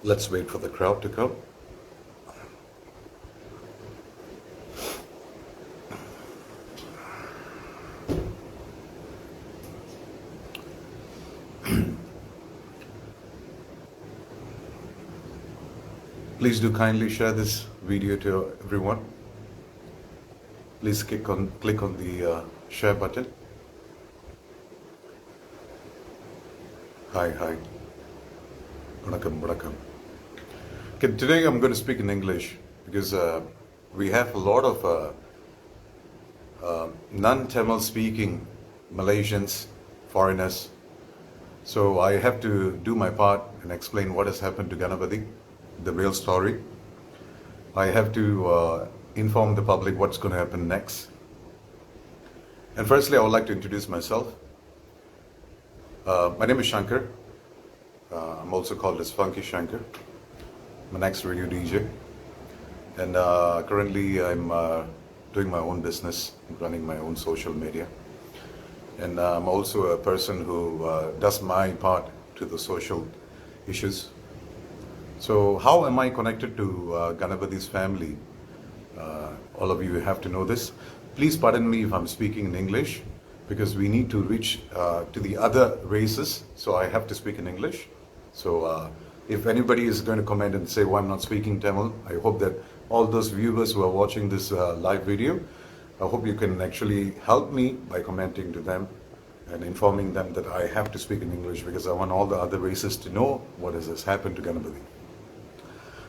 Let's wait for the crowd to come. Please do kindly share this video to everyone. Please click on the share button. Hi. Vanakkam. Okay, today I'm going to speak in English because we have a lot of non-Tamil speaking Malaysians, foreigners. So I have to do my part and explain what has happened to Ganapathy, the real story. I have to inform the public what's going to happen next. And firstly, I would like to introduce myself. My name is Shankar. I'm also called as Funky Shankar. I'm an ex-radio DJ. And currently I'm doing my own business, running my own social media. And I'm also a person who does my part to the social issues. So how am I connected to Ganapathy's family? All of you have to know this. Please pardon me if I'm speaking in English, because we need to reach to the other races, so I have to speak in English. So if anybody is going to comment and say, I'm not speaking Tamil, I hope that all those viewers who are watching this live video, I hope you can actually help me by commenting to them and informing them that I have to speak in English, because I want all the other races to know what has happened to Ganapathy.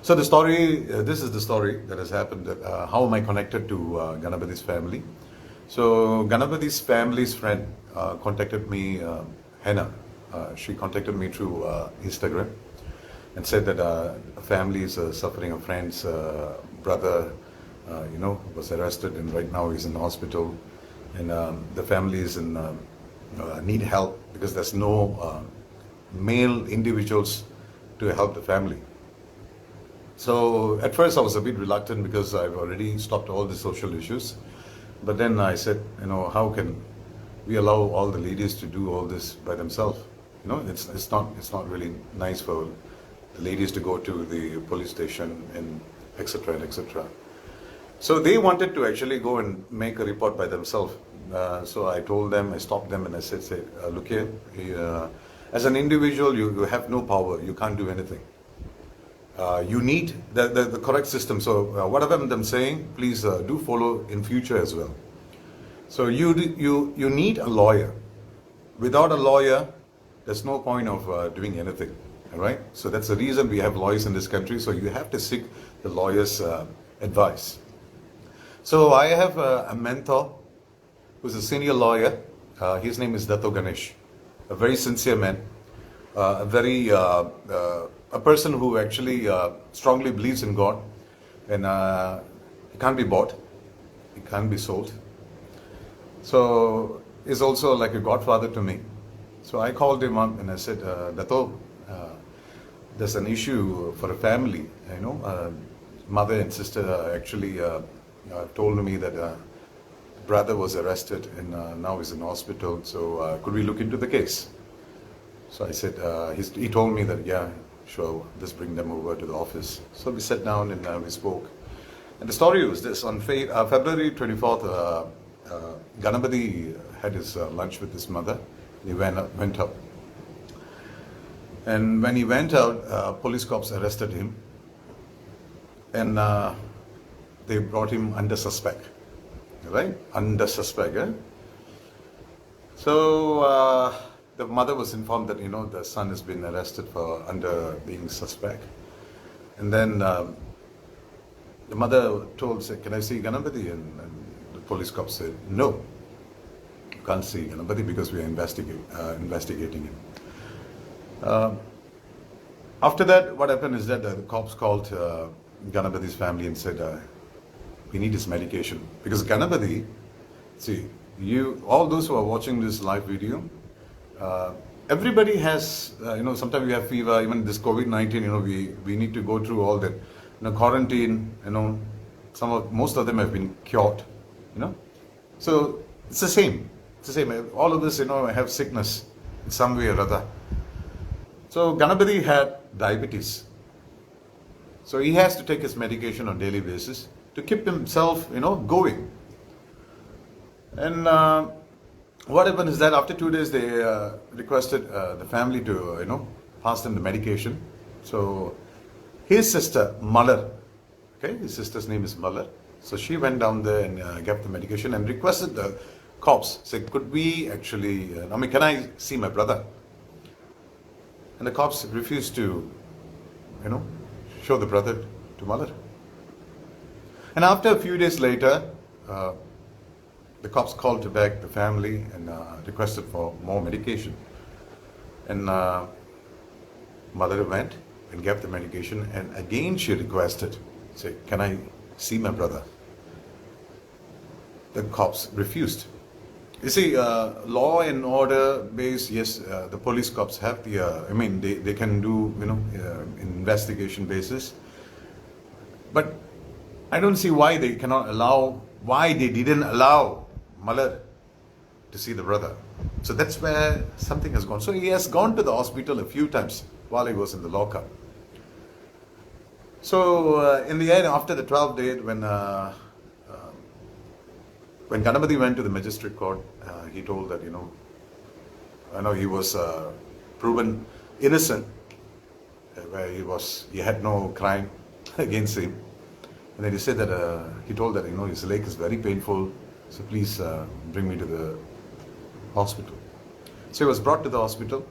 So the story, this is the story that has happened. How am I connected to Ganapathy's family? So Ganapathy's family's friend contacted me, Hannah. She contacted me through Instagram and said that a family is suffering. A friend's brother, was arrested, and right now he's in the hospital. And the family is in need help because there's no male individuals to help the family. So at first I was a bit reluctant because I've already stopped all the social issues. But then I said, how can we allow all the ladies to do all this by themselves? It's not really nice for the ladies to go to the police station and etc. etc. So they wanted to actually go and make a report by themselves. So I told them, I stopped them, and I said, look here, as an individual, you have no power. You can't do anything. You need the correct system. So whatever I'm saying, please do follow in future as well. So you need a lawyer. Without a lawyer, there's no point of doing anything. All right. So that's the reason we have lawyers in this country. So you have to seek the lawyer's advice. So I have a mentor who's a senior lawyer. His name is Dato Ganesh, a very sincere man, a person who actually strongly believes in God, and he can't be bought, he can't be sold. So he's also like a godfather to me. So I called him up and I said, Dato, there's an issue for a family. Mother and sister actually told me that brother was arrested and now he's in hospital. So could we look into the case? So I said, he told me that, yeah, sure, just bring them over to the office. So we sat down and we spoke. And the story was this: on February 24th, Ganapathy had his lunch with his mother. He went out. And when he went out, police cops arrested him. And they brought him under suspect. Right? Under suspect. So the mother was informed that, the son has been arrested for under being suspect. And then the mother said, can I see Ganapathy? And the police cop said, no, you can't see Ganapathy because we are investigating him. After that, what happened is that the cops called Ganapathy's family and said, we need his medication. Because Ganapathy, all those who are watching this live video, everybody has, sometimes we have fever, even this COVID-19, we need to go through all that, quarantine, most of them have been cured, So it's the same. All of us, have sickness in some way or other. So Ganapathy had diabetes. So he has to take his medication on daily basis to keep himself, going. And what happened is that after 2 days, they requested the family to, pass them the medication. So his sister, Malar, okay, his sister's name is Malar. So she went down there and gave the medication and requested the cops, said, could we actually, can I see my brother? And the cops refused to, show the brother to Malar. And after a few days later, the cops called back the family and requested for more medication. And Malar went and gave the medication, and again she requested, say, can I see my brother? The cops refused. You see, law and order based, yes, the police cops have the, they can do, investigation basis. But I don't see why they didn't allow Malar to see the brother. So that's where something has gone. So he has gone to the hospital a few times while he was in the lockup. So in the end, after the 12th day, when Ganapathy went to the magistrate court, he told that, he was proven innocent, where he had no crime against him. And then he said that, he told that, his leg is very painful, so please bring me to the hospital. So he was brought to the hospital.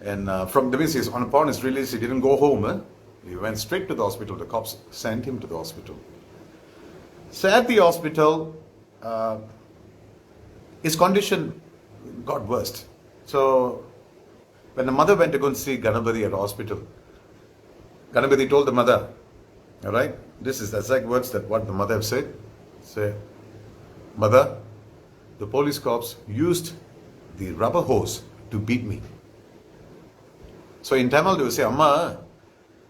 And upon his release, he didn't go home. He went straight to the hospital. The cops sent him to the hospital. So at the hospital, his condition got worse. So when the mother went to go and see Ganapathy at the hospital, Ganapathy told the mother, all right, this is the exact words that what the mother have said. Say, mother, the police cops used the rubber hose to beat me. So in Tamil they will say, Amma,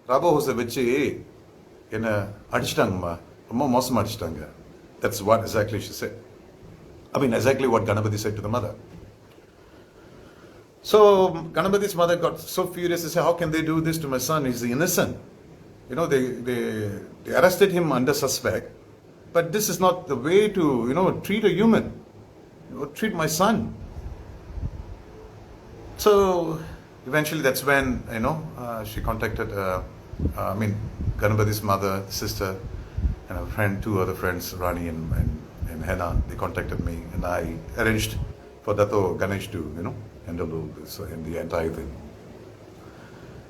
rubber hose vechi enna adichitanga amma mosam adichitanga. That's what exactly she said. Exactly what Ganapathy said to the mother. So Ganapathy's mother got so furious to say, how can they do this to my son? He's innocent. They arrested him under suspect, but this is not the way to, treat a human. Treat my son. So eventually that's when, she contacted, Ganapathy's mother, sister, and a friend, two other friends, Rani and Hannah. They contacted me, and I arranged for Dato Ganesh to, handle this and the entire thing.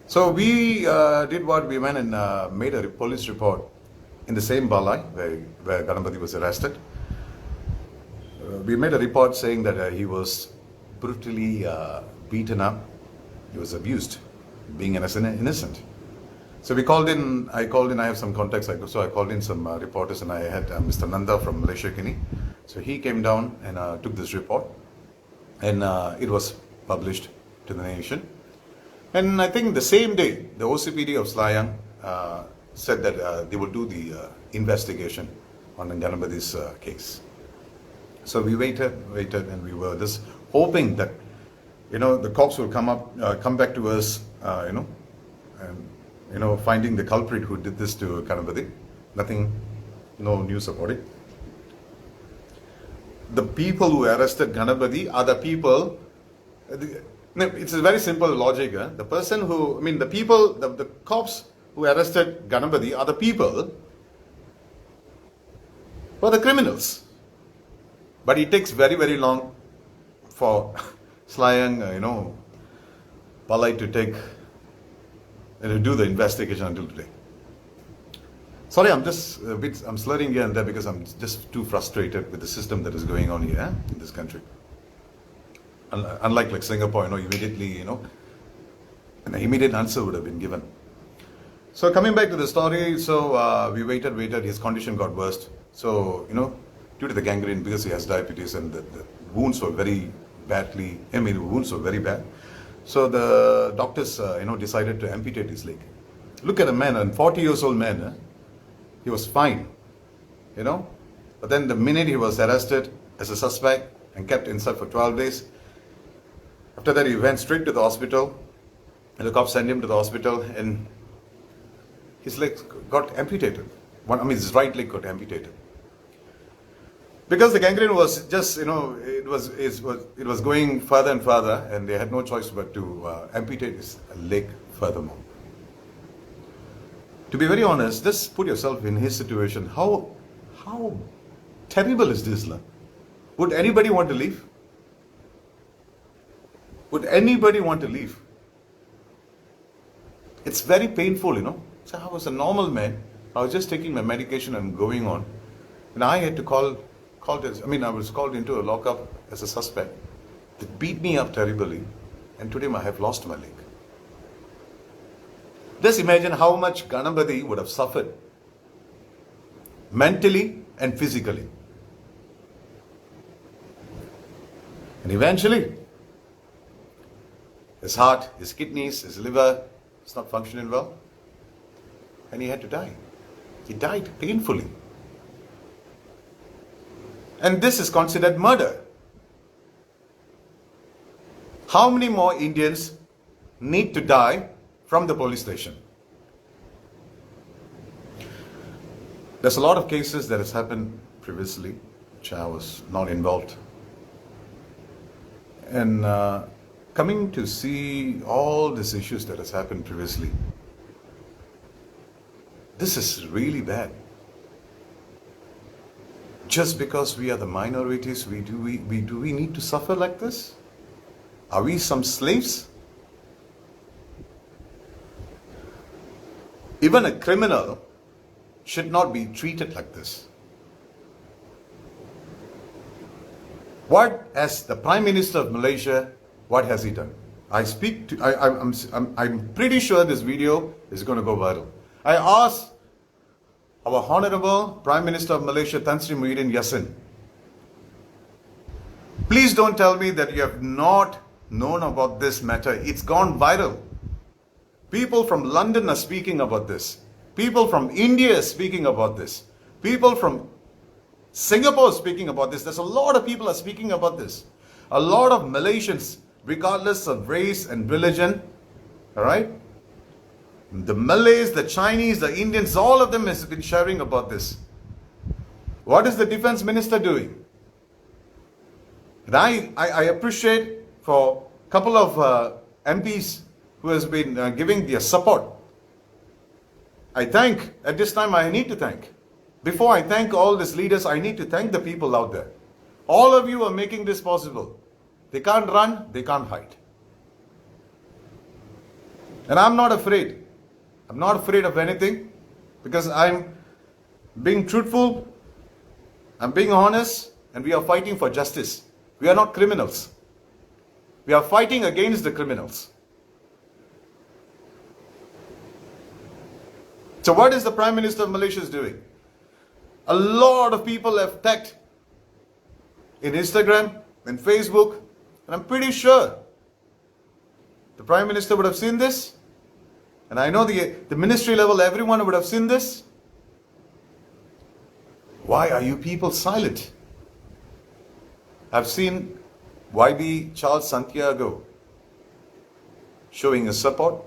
So we did what? We went and made a police report in the same Balai where Ganapathy was arrested. We made a report saying that he was brutally beaten up. He was abused, being innocent. So I called in, I have some contacts, so I called in some reporters, and I had Mr. Nanda from Malaysia Kini. So he came down and took this report, and it was published to the nation. And I think the same day, the OCPD of Selayang said that they will do the investigation on Ganapathy's case. So we waited, and we were just hoping that, the cops will come back to us, and, finding the culprit who did this to Ganapathy. Nothing, no news about it. The people who arrested Ganapathy are the people, it's a very simple logic. The person who, the cops who arrested Ganapathy are the people who are the criminals. But it takes very, very long for Selayang, Balai to take and to do the investigation until today. Sorry, I'm slurring here and there because I'm just too frustrated with the system that is going on here in this country. Unlike Singapore, immediately, an immediate answer would have been given. So coming back to the story, so we waited, his condition got worse. So, due to the gangrene, because he has diabetes and the wounds were very bad. So the doctors, decided to amputate his leg. Look at a man, a 40 years old man, he was fine, But then the minute he was arrested as a suspect and kept inside for 12 days, after that he went straight to the hospital, and the cops sent him to the hospital, and his legs got amputated. His right leg got amputated. Because the gangrene was just, it was going further and further, and they had no choice but to amputate his leg furthermore. To be very honest, just put yourself in his situation. How terrible is this? Would anybody want to leave? Would anybody want to leave? It's very painful, So I was a normal man. I was just taking my medication and going on. And I had to I was called into a lockup as a suspect. They beat me up terribly. And today I have lost my leg. Just imagine how much Ganapathy would have suffered. Mentally and physically. And eventually, his heart, his kidneys, his liver, it's not functioning well. And he had to die. He died painfully. And this is considered murder. How many more Indians need to die from the police station? There's a lot of cases that has happened previously, which I was not involved. And coming to see all these issues that has happened previously, this is really bad. Just because we are the minorities, do we need to suffer like this? Are we some slaves? Even a criminal should not be treated like this. What has the Prime Minister of Malaysia, what has he done? I'm pretty sure this video is going to go viral. I asked our Honorable Prime Minister of Malaysia, Tan Sri Muhyiddin Yassin, please don't tell me that you have not known about this matter. It's gone viral. People from London are speaking about this. People from India are speaking about this. People from Singapore are speaking about this. There's a lot of people are speaking about this. A lot of Malaysians, regardless of race and religion, all right? The Malays, the Chinese, the Indians, all of them has been sharing about this. What is the defense minister doing? And I appreciate for a couple of MPs who has been giving their support. At this time I need to thank. Before I thank all these leaders, I need to thank the people out there. All of you are making this possible. They can't run, they can't hide. And I'm not afraid. I'm not afraid of anything because I'm being truthful, I'm being honest, and we are fighting for justice. We are not criminals. We are fighting against the criminals. So what is the Prime Minister of Malaysia doing? A lot of people have tagged in Instagram and Facebook, and I'm pretty sure the Prime Minister would have seen this. And I know the ministry level, everyone would have seen this. Why are you people silent? I've seen YB Charles Santiago showing his support.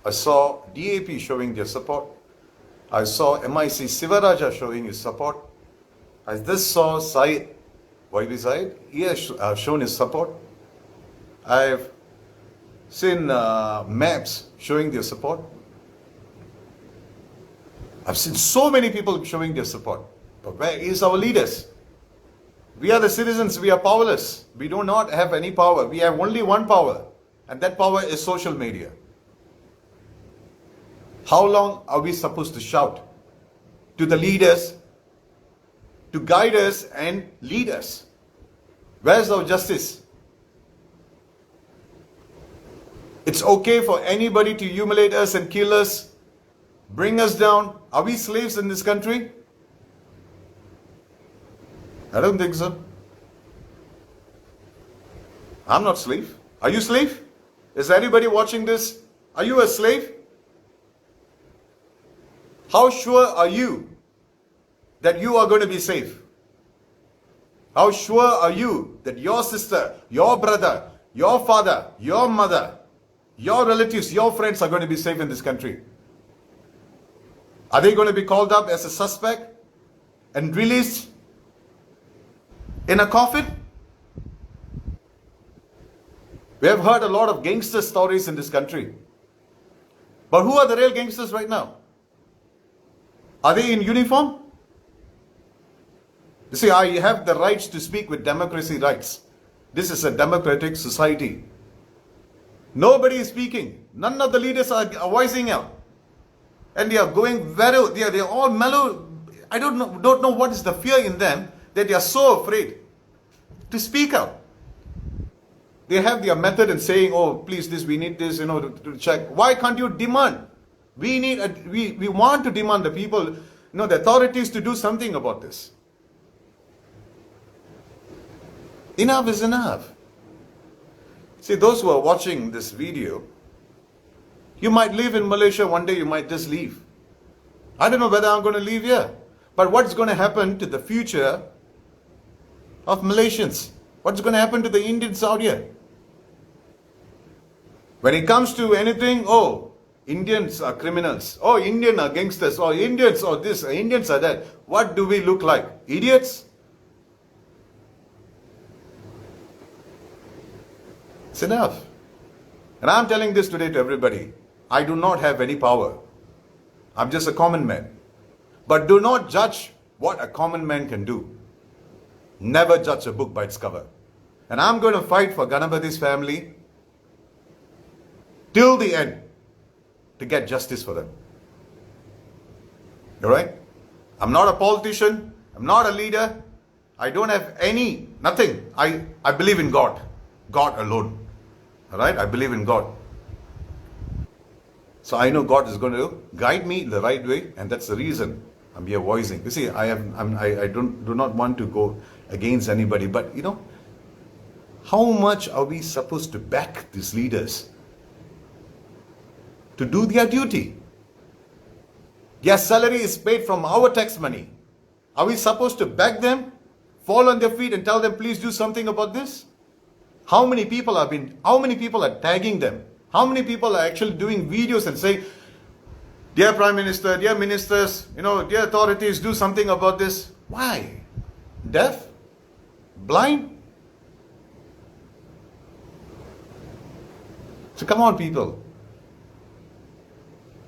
I saw DAP showing their support. I saw MIC Sivaraja showing his support. I just saw Syed, YB Syed, he has shown his support. I've seen MAPS showing their support. I've seen so many people showing their support. But where is our leaders? We are the citizens, we are powerless. We do not have any power. We have only one power, and that power is social media. How long are we supposed to shout to the leaders to guide us and lead us? Where's our justice? It's okay for anybody to humiliate us and kill us, bring us down. Are we slaves in this country? I don't think so. I'm not slave. Are you slave? Is anybody watching this? Are you a slave? How sure are you that you are going to be safe? How sure are you that your sister, your brother, your father, your mother, your relatives, your friends are going to be safe in this country? Are they going to be called up as a suspect and released in a coffin? We have heard a lot of gangster stories in this country. But who are the real gangsters right now? Are they in uniform? You see, I have the rights to speak with democracy rights. This is a democratic society. Nobody is speaking. None of the leaders are voicing out. And they are going they are all mellow. I don't know what is the fear in them that they are so afraid to speak out. They have their method in saying, oh, please, we need this, to check. Why can't you demand? We want to demand the people, the authorities to do something about this. Enough is enough. See, those who are watching this video, you might live in Malaysia, one day you might just leave. I don't know whether I'm going to leave here. But what's going to happen to the future of Malaysians? What's going to happen to the Indians out here? When it comes to anything, oh, Indians are criminals. Oh, Indians are gangsters. Oh, Indians are this, Indians are that. What do we look like? Idiots? It's enough. And I'm telling this today to everybody. I do not have any power. I'm just a common man. But do not judge what a common man can do. Never judge a book by its cover. And I'm going to fight for Ganapathy's family till the end to get justice for them. Alright? I'm not a politician. I'm not a leader. I don't have nothing. I believe in God. God alone. Alright? I believe in God. So I know God is going to guide me the right way, and that's the reason I'm here voicing. You see, I do not want to go against anybody, but how much are we supposed to back these leaders to do their duty? Their salary is paid from our tax money. Are we supposed to back them, fall on their feet and tell them, please do something about this? How many people are tagging them? How many people are actually doing videos and saying, dear Prime Minister, dear ministers, dear authorities, do something about this? Why? Deaf? Blind? So come on, people.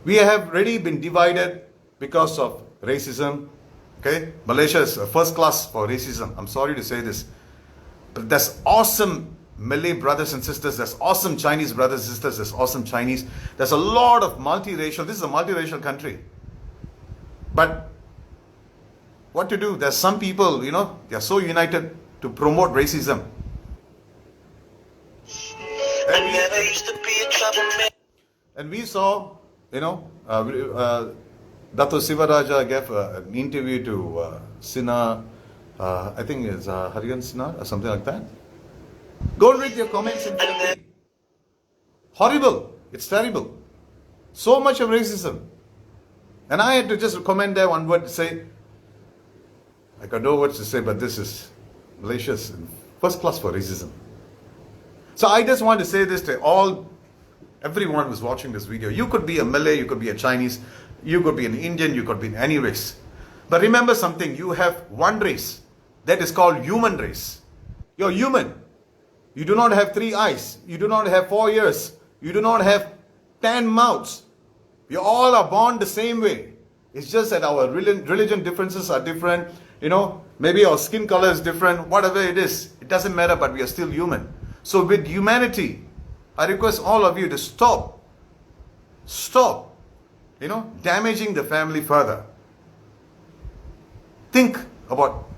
We have already been divided because of racism. Okay? Malaysia is first class for racism. I'm sorry to say this. But there's awesome Malay brothers and sisters. There's awesome Chinese brothers and sisters. There's awesome Chinese. There's a lot of multiracial. This is a multiracial country. But what to do? There's some people, they are so united to promote racism. And we saw, Dato' Sivaraja gave an interview to Sinha, I think it's Hariyan Sinha or something like that. Go and read your comments in February. Horrible. It's terrible. So much of racism. And I had to just comment there one word to say, I got no words to say, but this is Malaysia's first class for racism. So I just want to say this to everyone who's watching this video. You could be a Malay, you could be a Chinese, you could be an Indian, you could be any race. But remember something, you have one race. That is called human race. You're human. You do not have 3 eyes. You do not have 4 ears. You do not have 10 mouths. We all are born the same way. It's just that our religion differences are different. Maybe our skin color is different. Whatever it is, it doesn't matter, but we are still human. So with humanity, I request all of you to stop, damaging the family further. Think about,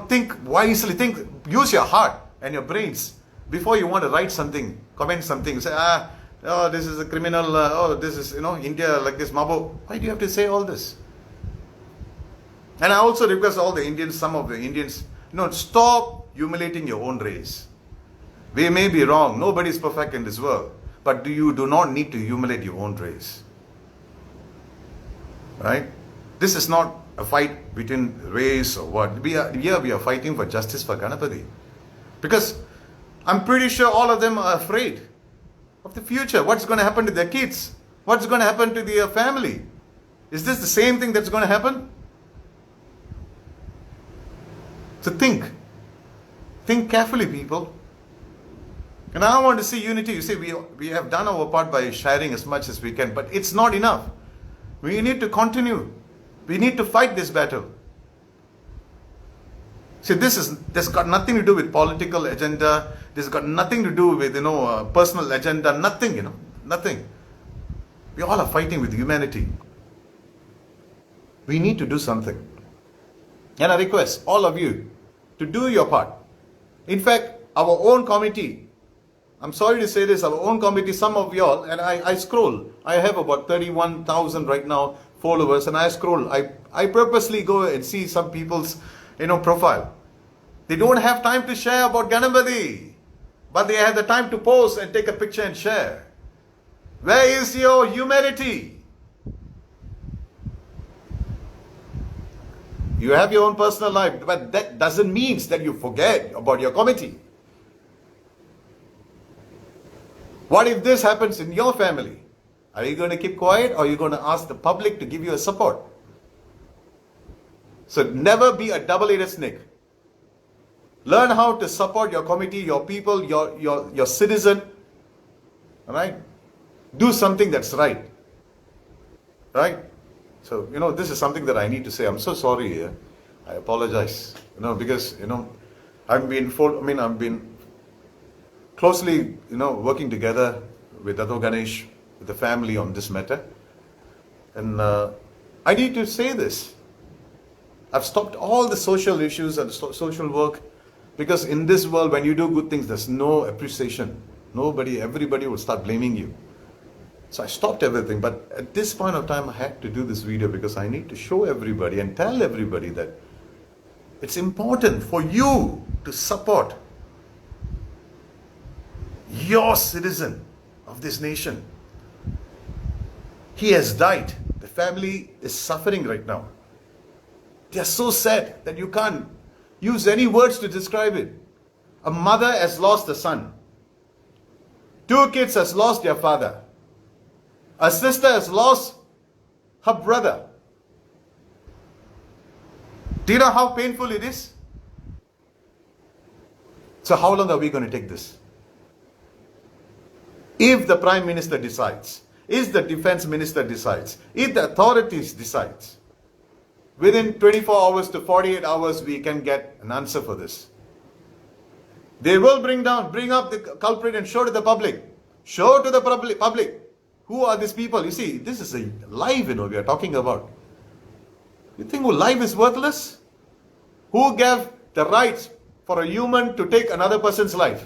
think wisely, use your heart and your brains. Before you want to write something, comment something, say, this is a criminal, this is, India like this, Mabo. Why do you have to say all this? And I also request all the Indians, some of the Indians, stop humiliating your own race. We may be wrong, nobody is perfect in this world, but you do not need to humiliate your own race. Right? This is not a fight between race or what. We are fighting for justice for Ganapathy. Because I'm pretty sure all of them are afraid. of the future. What's going to happen to their kids? What's going to happen to their family? Is this the same thing that's going to happen? So think. Think carefully, people. And I want to see unity. You see, we have done our part by sharing as much as we can, but it's not enough. We need to continue. We need to fight this battle. See, this got nothing to do with political agenda. This has got nothing to do with, personal agenda. Nothing, nothing. We all are fighting with humanity. We need to do something. And I request all of you to do your part. In fact, our own committee, I'm sorry to say this, our own committee, some of y'all, and I scroll. I have about 31,000 right now followers, and I scroll. I purposely go and see some people's, profile. They don't have time to share about Ganapathy, but they have the time to post and take a picture and share. Where is your humanity? You have your own personal life, but that doesn't mean that you forget about your committee. What if this happens in your family? Are you going to keep quiet, or are you going to ask the public to give you a support? So never be a double-headed snake. Learn how to support your committee, your people, your citizen. All right? Do something that's right. Right? So, this is something that I need to say. I'm so sorry here. I apologize. Because, I've been closely, working together with Dato' Ganesh, with the family on this matter. And I need to say this. I've stopped all the social issues and social work, because in this world, when you do good things, there's no appreciation. Everybody will start blaming you. So I stopped everything. But at this point of time, I had to do this video because I need to show everybody and tell everybody that it's important for you to support your citizen of this nation. He has died. The family is suffering right now. They are so sad that you can't use any words to describe it. A mother has lost a son. 2 kids has lost their father. A sister has lost her brother. Do you know how painful it is? So how long are we going to take this? If the Prime Minister decides, if the Defense Minister decides, if the authorities decides, within 24 hours to 48 hours, we can get an answer for this. They will bring up the culprit and show to the public. Show to the public. Who are these people? You see, this is a life, we are talking about. You think life is worthless? Who gave the rights for a human to take another person's life?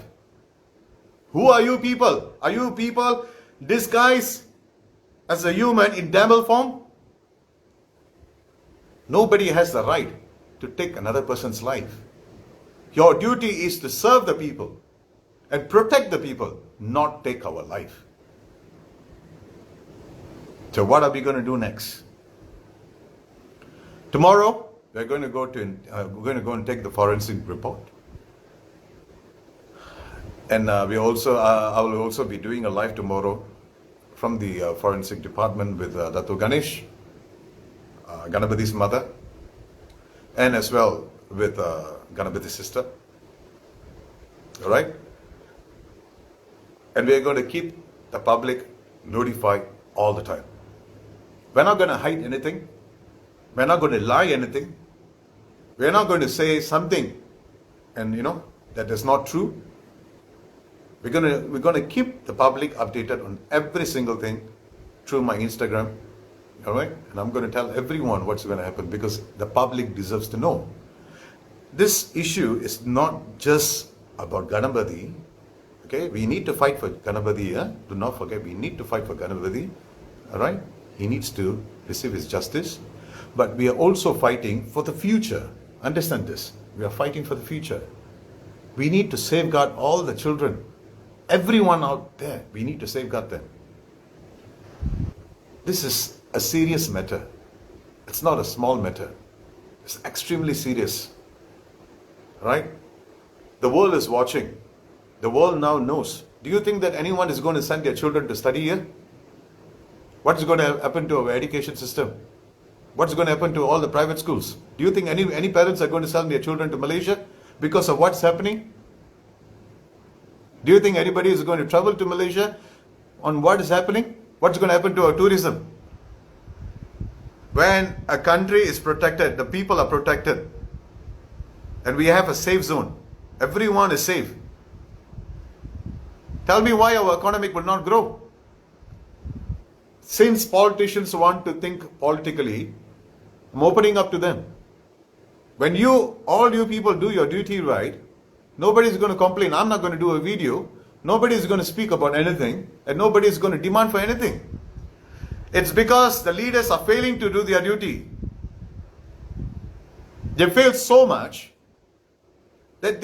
Who are you people? Are you people disguised as a human in devil form? Nobody has the right to take another person's life. Your duty is to serve the people and protect the people, not take our life. So what are we going to do next? Tomorrow, we're going to go and take the forensic report. And I will also be doing a live tomorrow from the forensic department with Dato' Ganesh, Ganapathy's mother, and as well with Ganapathy's sister. All right? And we're going to keep the public notified all the time. We're not going to hide anything. We're not going to lie anything. We're not going to say something and that is not true. We're going to keep the public updated on every single thing through my Instagram. All right? And I'm going to tell everyone what's going to happen because the public deserves to know. This issue is not just about Ganapathy. Okay? We need to fight for Ganapathy. Do not forget, we need to fight for Ganapathy. All right? He needs to receive his justice. But we are also fighting for the future. Understand this. We are fighting for the future. We need to safeguard all the children. Everyone out there, we need to safeguard them. This is a serious matter. It's not a small matter. It's extremely serious. Right? The world is watching. The world now knows Do you think that anyone is going to send their children to study here? What's going to happen to our education system? What's going to happen to all the private schools? Do you think any parents are going to send their children to Malaysia because of what's happening? Do you think anybody is going to travel to Malaysia on what is happening? What's going to happen to our tourism? When a country is protected, the people are protected, and we have a safe zone, everyone is safe. Tell me why our economy will not grow. Since politicians want to think politically, I'm opening up to them. When all you people do your duty right, nobody is going to complain. I'm not going to do a video. Nobody is going to speak about anything, and nobody is going to demand for anything. It's because the leaders are failing to do their duty. They failed so much that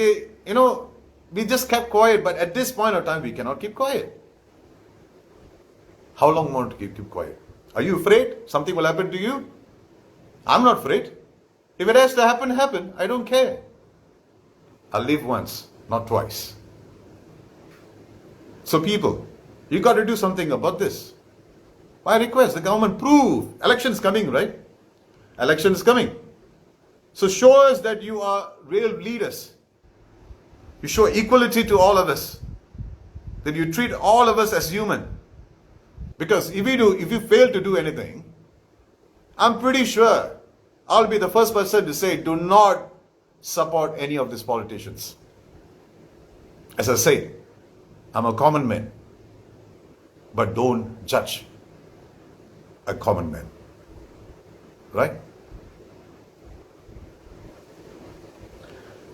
we just kept quiet, but at this point of time, we cannot keep quiet. How long more to keep quiet? Are you afraid something will happen to you? I'm not afraid. If it has to happen, happen. I don't care. I'll live once, not twice. So people, you got to do something about this. I request the government prove. Election is coming, right? Election is coming. So show us that you are real leaders. You show equality to all of us. That you treat all of us as human. Because if you fail to do anything, I'm pretty sure I'll be the first person to say, do not support any of these politicians. As I say, I'm a common man. But don't judge a common man. Right?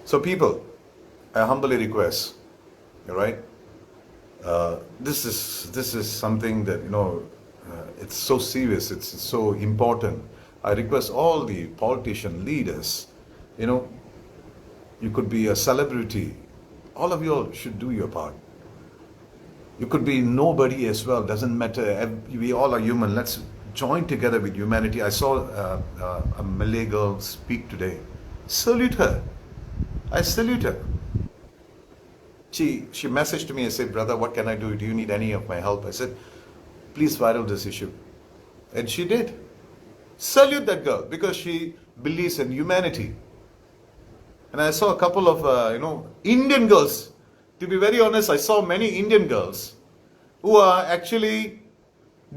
So people, I humbly request, right? This is something that, it's so serious, it's so important. I request all the politician leaders, you could be a celebrity. All of you all should do your part. You could be nobody as well, doesn't matter. We all are human. Let's join together with humanity. I saw a Malay girl speak today. Salute her. I salute her. She messaged me and said, brother, what can I do? Do you need any of my help? I said, please viral this issue. And she did. Salute that girl because she believes in humanity. And I saw a couple of, Indian girls. To be very honest, I saw many Indian girls who are actually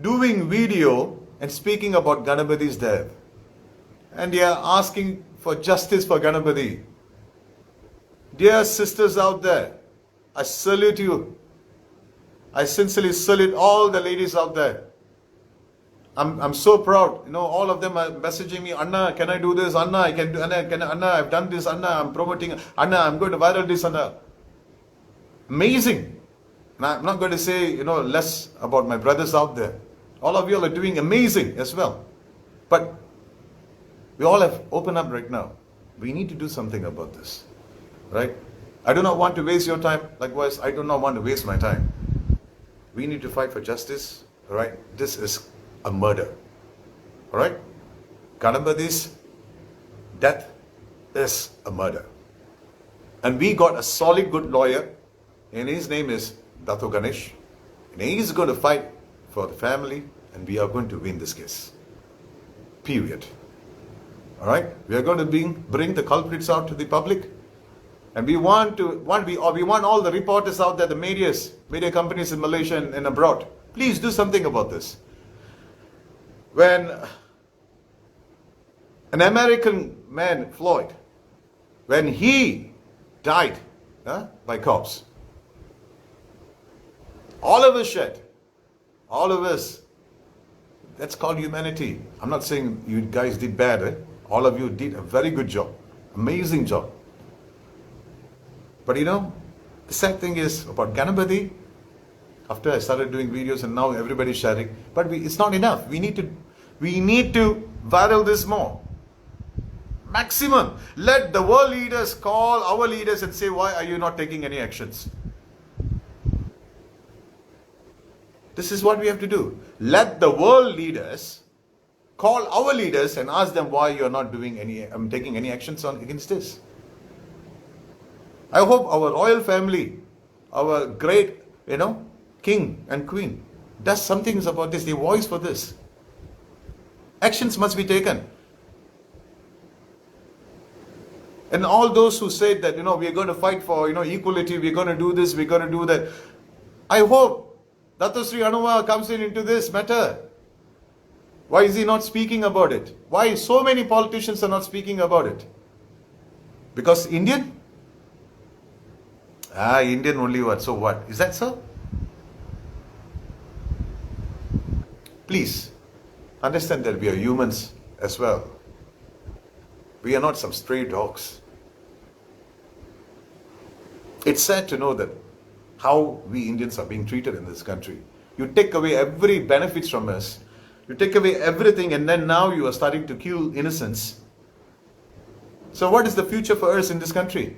doing video and speaking about Ganapathi's death. And they are asking for justice for Ganapathy. Dear sisters out there, I salute you. I sincerely salute all the ladies out there. I'm so proud. All of them are messaging me, Anna, can I do this? Anna, I can do. Anna, I've done this. Anna, I'm promoting. Anna, I'm going to viral this. Anna. Amazing. And I'm not going to say, less about my brothers out there. All of you are doing amazing as well. But we all have opened up right now. We need to do something about this. Right? I do not want to waste your time. Likewise, I do not want to waste my time. We need to fight for justice. Right? This is a murder. Alright? Ganapathi's death is a murder. And we got a solid good lawyer, and his name is Dato Ganesh. And he's going to fight for the family, and we are going to win this case. Period. Alright? We are going to bring the culprits out to the public. And we want all the reporters out there, the media companies in Malaysia and abroad. Please do something about this. When an American man, Floyd, when he died by cops, all of us shed. All of us. That's called humanity. I'm not saying you guys did bad. All of you did a very good job. Amazing job. But the sad thing is about Ganapathi, after I started doing videos and now everybody's sharing, but it's not enough. We need to viral this more. Maximum. Let the world leaders call our leaders and say, why are you not taking any actions? This is what we have to do. Let the world leaders call our leaders and ask them why you're not taking any actions against this. I hope our royal family, our great king and queen does something about this. They voice for this. Actions must be taken. And all those who said that, we are going to fight for, equality, we're going to do this, we're going to do that. I hope Dato Sri Anuva comes into this matter. Why is he not speaking about it? Why so many politicians are not speaking about it? Because Indian? Indian only what? So what? Is that so? Please understand that we are humans as well. We are not some stray dogs. It's sad to know that how we Indians are being treated in this country. You take away every benefits from us. You take away everything, and then now you are starting to kill innocents. So what is the future for us in this country?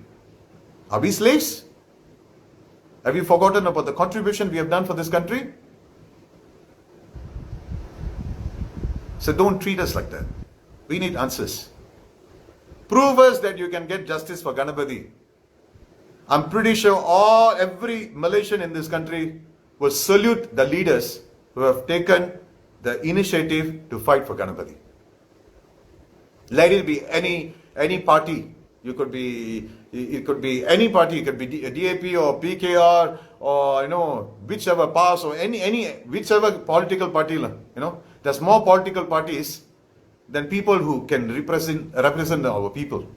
Are we slaves? Have you forgotten about the contribution we have done for this country? So don't treat us like that. We need answers. Prove us that you can get justice for Ganapathy. I'm pretty sure every Malaysian in this country will salute the leaders who have taken the initiative to fight for Ganapathy. Let it be any party. It could be any party. It could be DAP or PKR or whichever pass or whichever political party. There's more political parties than people who can represent our people.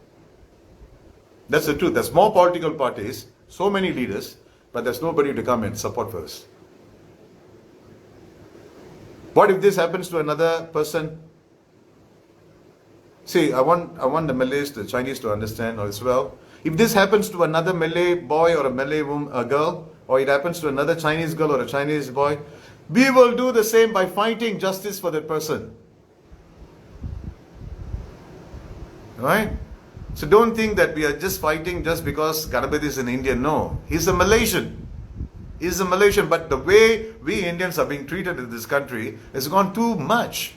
That's the truth. There's more political parties, so many leaders, but there's nobody to come and support for us. What if this happens to another person? See, I want the Malays, the Chinese to understand as well. If this happens to another Malay boy or a Malay girl, or it happens to another Chinese girl or a Chinese boy, we will do the same by fighting justice for that person. Right? So don't think that we are just fighting just because Ganapathy is an Indian. No, he's a Malaysian. He's a Malaysian, but the way we Indians are being treated in this country has gone too much.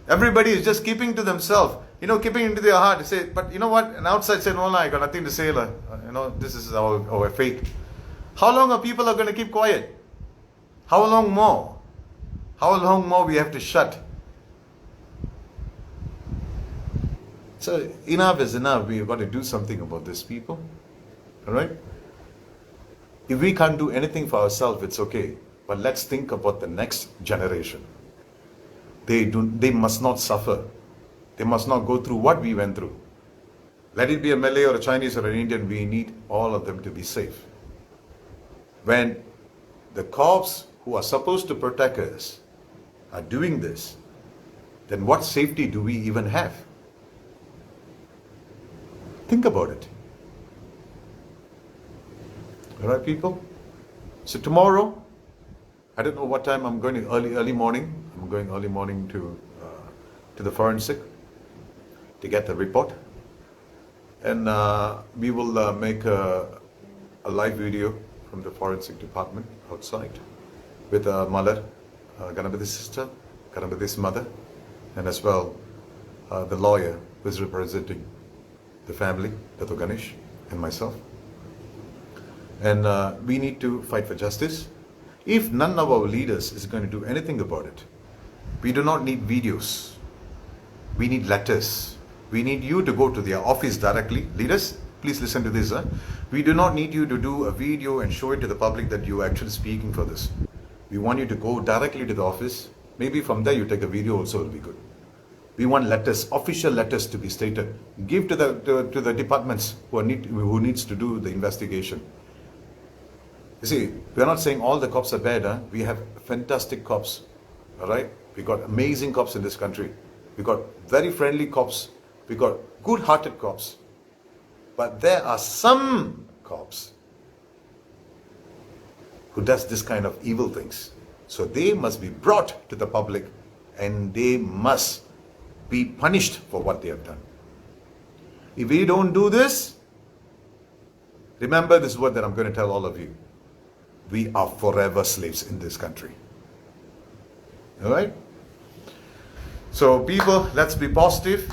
Everybody is just keeping to themselves, keeping into their heart. Say, but you know what? And outside say, no, I got nothing to say. This is our fate. How long are people going to keep quiet? How long more? How long more we have to shut? So enough is enough. We've got to do something about this, people. All right? If we can't do anything for ourselves, it's okay. But let's think about the next generation. They must not suffer. They must not go through what we went through. Let it be a Malay or a Chinese or an Indian, we need all of them to be safe. When the cops who are supposed to protect us are doing this, then what safety do we even have? Think about it. All right, people? So tomorrow, I don't know what time I'm going to, early morning. I'm going early morning to the forensic to get the report. And we will make a live video from the forensic department outside with Malar, Ganapathy's sister, Ganapathy's mother, and as well the lawyer who is representing the family, Dato Ganesh, and myself. And we need to fight for justice. If none of our leaders is going to do anything about it, we do not need videos. We need letters. We need you to go to their office directly. Leaders, please listen to this. We do not need you to do a video and show it to the public that you are actually speaking for this. We want you to go directly to the office. Maybe from there you take a video also will be good. We want letters, official letters to be stated. Give to the departments who needs to do the investigation. You see, we are not saying all the cops are bad. We have fantastic cops. All right? We got amazing cops in this country. We got very friendly cops. We got good-hearted cops. But there are some cops who does this kind of evil things. So they must be brought to the public and they must be punished for what they have done. If we don't do this, remember this word that I'm going to tell all of you. We are forever slaves in this country. All right? So people, let's be positive.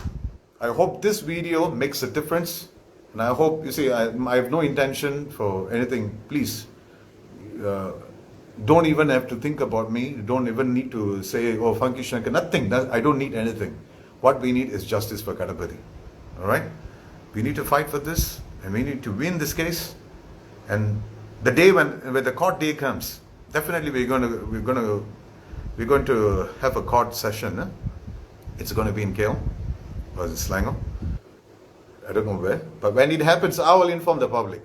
I hope this video makes a difference. And I hope, you see, I have no intention for anything. Please, don't even have to think about me. You don't even need to say, oh, Funky Shankar, nothing. I don't need anything. What we need is justice for Ganapathy. All right? We need to fight for this, and we need to win this case. And the day when the court day comes, definitely we're going to have a court session. Huh? It's going to be in KL or in Selangor. I don't know where. But when it happens, I will inform the public.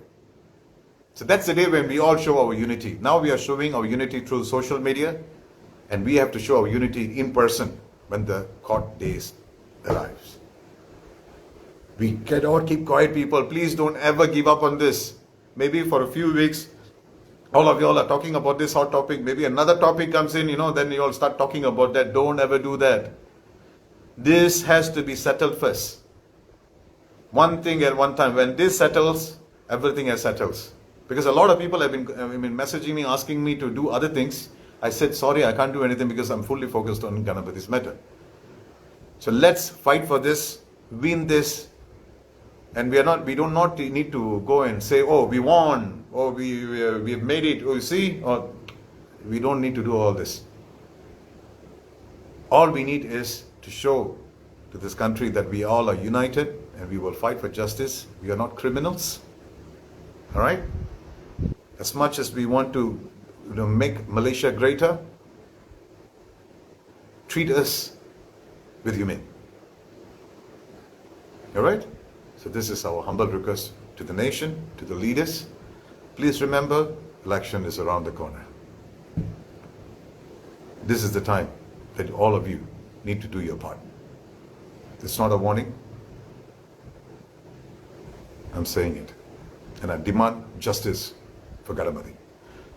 So that's the day when we all show our unity. Now we are showing our unity through social media, and we have to show our unity in person when the court days arrives. We cannot keep quiet, people. Please don't ever give up on this. Maybe for a few weeks, all of you all are talking about this hot topic. Maybe another topic comes in, then you all start talking about that. Don't ever do that. This has to be settled first. One thing at one time. When this settles, everything else settles. Because a lot of people have been messaging me, asking me to do other things. I said, sorry, I can't do anything because I'm fully focused on Ganapathy's matter. So let's fight for this, win this, and we do not need to go and say, oh, we won, or we have made it, oh, you see, or we don't need to do all this. All we need is to show to this country that we all are united and we will fight for justice. We are not criminals. All right? As much as we want to make Malaysia greater, treat us with humane. All right? So this is our humble request to the nation, to the leaders. Please remember, election is around the corner. This is the time that all of you need to do your part. It's not a warning. I'm saying it. And I demand justice for Ganapathy.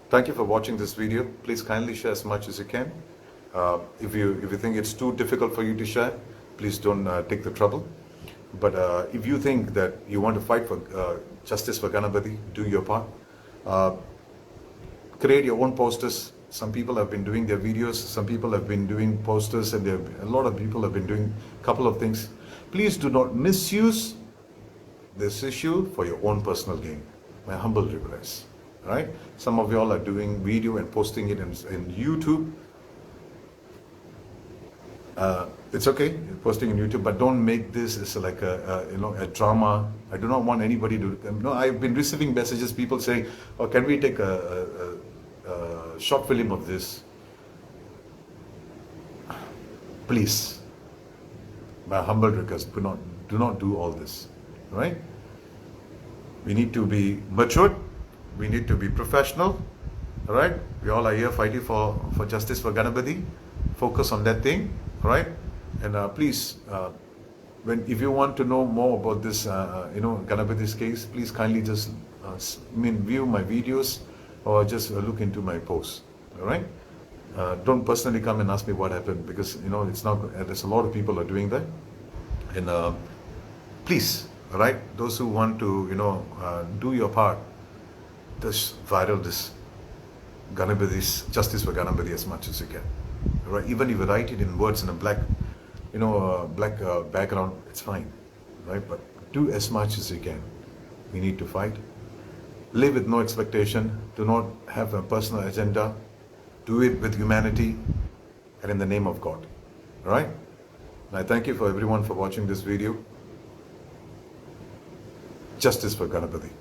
Thank you for watching this video. Please kindly share as much as you can. If you think it's too difficult for you to share, please don't take the trouble. But if you think that you want to fight for justice for Ganapathy, do your part. Create your own posters. Some people have been doing their videos. Some people have been doing posters, and a lot of people have been doing a couple of things. Please do not misuse this issue for your own personal gain. My humble request. Right? Some of you all are doing video and posting it in YouTube. It's okay, posting on YouTube, but don't make this as like a drama. I do not want anybody to. I've been receiving messages, people saying, "Oh, can we take a short film of this?" Please, my humble request: do not do all this. Right? We need to be matured. We need to be professional. All right? We all are here fighting for justice for Ganapathy. Focus on that thing. All right? And please, if you want to know more about this, Ganapathy's case, please kindly just view my videos or just look into my posts. All right? Don't personally come and ask me what happened, because it's not. There's a lot of people are doing that. And please, all right, those who want to do your part, just viral this Ganapathy's justice for Ganapathy as much as you can. All right? Even if you write it in words in a black background, it's fine, right? But do as much as you can. We need to fight. Live with no expectation. Do not have a personal agenda. Do it with humanity and in the name of God. All right? And I thank you for everyone for watching this video. Justice for Ganapathy.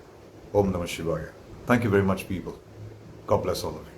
Om Namah Shivaya. Thank you very much, people. God bless all of you.